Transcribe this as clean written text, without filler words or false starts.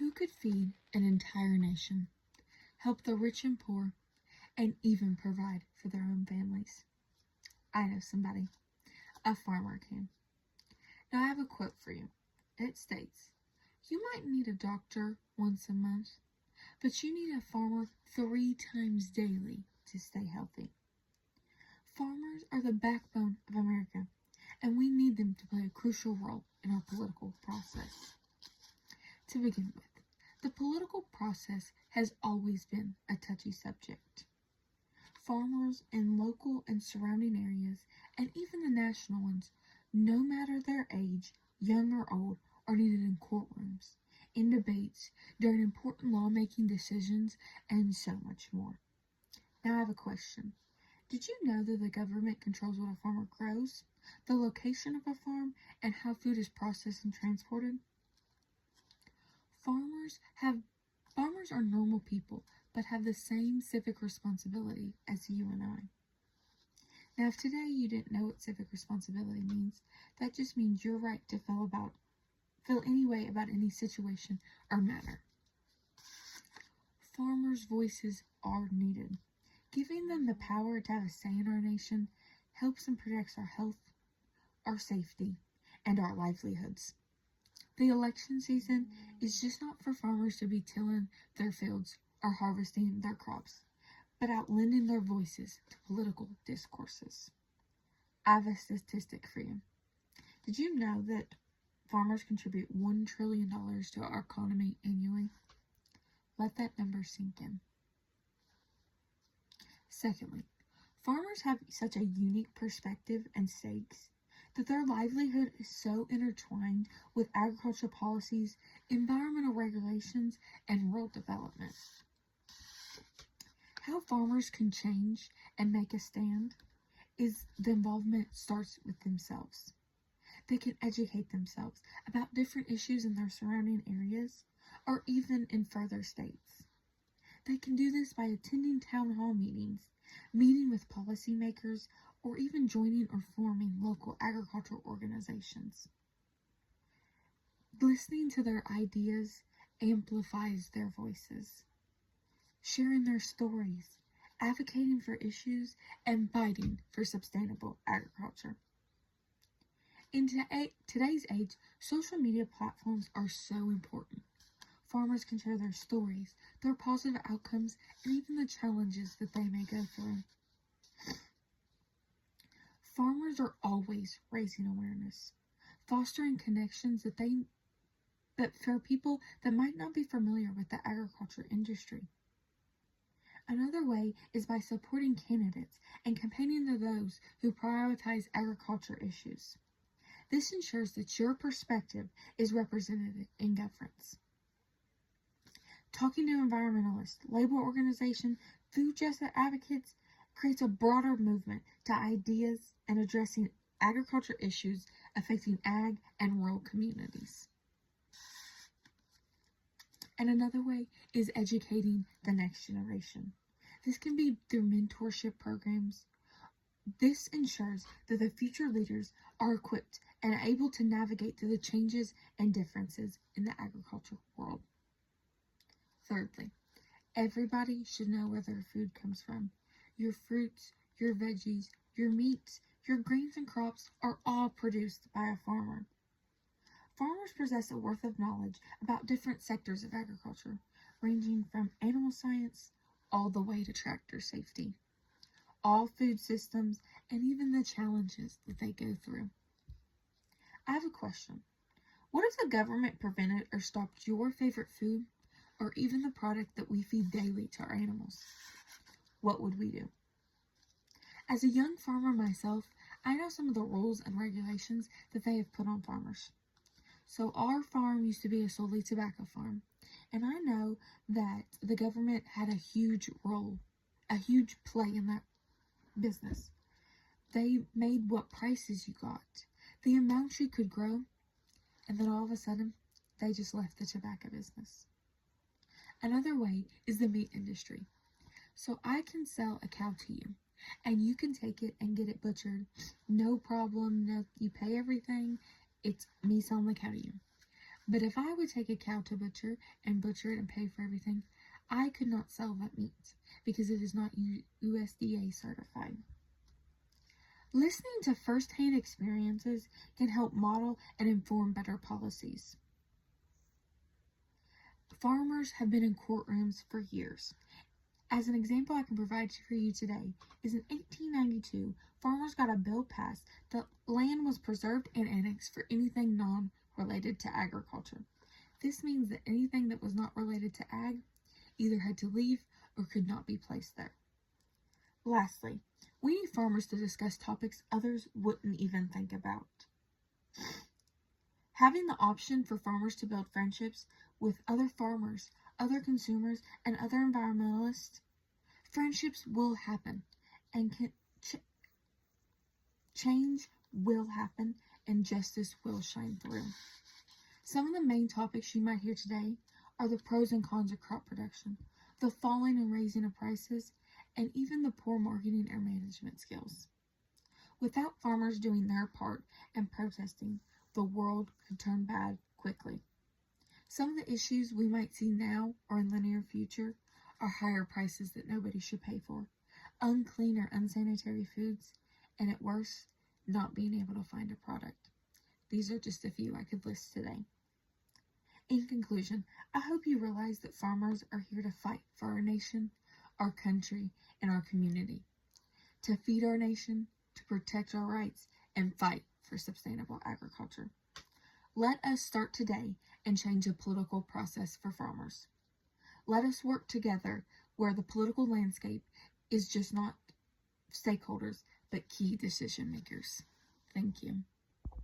who could feed an entire nation, help the rich and poor, and even provide for their own families. I know somebody. A farmer can. Now I have a quote for you. It states, "You might need a doctor once a month, but you need a farmer 3 times daily to stay healthy." Farmers are the backbone of America, and we need them to play a crucial role in our political process. To begin with, the political process has always been a touchy subject. Farmers in local and surrounding areas, and even the national ones, no matter their age, young or old, are needed in courtrooms, in debates, during important lawmaking decisions, and so much more. Now I have a question. Did you know that the government controls what a farmer grows, the location of a farm, and how food is processed and transported? Farmers are normal people, but have the same civic responsibility as you and I. Now, if today you didn't know what civic responsibility means, that just means your right to feel any way about any situation or matter. Farmers' voices are needed. Giving them the power to have a say in our nation helps and protects our health, our safety, and our livelihoods. The election season is just not for farmers to be tilling their fields or harvesting their crops, but out lending their voices to political discourses. I have a statistic for you. Did you know that farmers contribute $1 trillion to our economy annually? Let that number sink in. Secondly, farmers have such a unique perspective and stakes that their livelihood is so intertwined with agricultural policies, environmental regulations, and rural development. How farmers can change and make a stand is the involvement starts with themselves. They can educate themselves about different issues in their surrounding areas or even in further states. They can do this by attending town hall meetings, meeting with policymakers, or even joining or forming local agricultural organizations. Listening to their ideas amplifies their voices. Sharing their stories, advocating for issues, and fighting for sustainable agriculture. In today's age, social media platforms are so important. Farmers can share their stories, their positive outcomes, and even the challenges that they may go through. Farmers are always raising awareness, fostering connections that for people that might not be familiar with the agriculture industry. Another way is by supporting candidates and campaigning to those who prioritize agriculture issues. This ensures that your perspective is represented in governance. Talking to environmentalists, labor organizations, food justice advocates creates a broader movement to ideas and addressing agriculture issues affecting ag and rural communities. And another way is educating the next generation. This can be through mentorship programs. This ensures that the future leaders are equipped and able to navigate through the changes and differences in the agricultural world. Thirdly, everybody should know where their food comes from. Your fruits, your veggies, your meats, your grains and crops are all produced by a farmer. Farmers possess a wealth of knowledge about different sectors of agriculture, ranging from animal science all the way to tractor safety, all food systems, and even the challenges that they go through. I have a question. What if the government prevented or stopped your favorite food, or even the product that we feed daily to our animals? What would we do? As a young farmer myself, I know some of the rules and regulations that they have put on farmers. So our farm used to be a solely tobacco farm, and I know that the government had a huge play in that business. They made what prices you got, the amount you could grow, and then all of a sudden, they just left the tobacco business. Another way is the meat industry. So I can sell a cow to you, and you can take it and get it butchered. No problem. No, you pay everything. It's me selling the cow to you. But if I would take a cow to butcher and butcher it and pay for everything, I could not sell that meat because it is not USDA certified. Listening to first-hand experiences can help model and inform better policies. Farmers have been in courtrooms for years. As an example I can provide for you today is in 1892, farmers got a bill passed that land was preserved and annexed for anything non-related to agriculture. This means that anything that was not related to ag either had to leave or could not be placed there. Lastly, we need farmers to discuss topics others wouldn't even think about. Having the option for farmers to build friendships with other farmers, other consumers, and other environmentalists, friendships will happen, and change will happen, and justice will shine through. Some of the main topics you might hear today are the pros and cons of crop production, the falling and raising of prices, and even the poor marketing or management skills. Without farmers doing their part and protesting, the world could turn bad quickly. Some of the issues we might see now or in the near future are higher prices that nobody should pay for, unclean or unsanitary foods, and at worst, not being able to find a product. These are just a few I could list today. In conclusion, I hope you realize that farmers are here to fight for our nation, our country, and our community, to feed our nation, to protect our rights, and fight for sustainable agriculture. Let us start today and change the political process for farmers. Let us work together where the political landscape is just not stakeholders, but key decision makers. Thank you.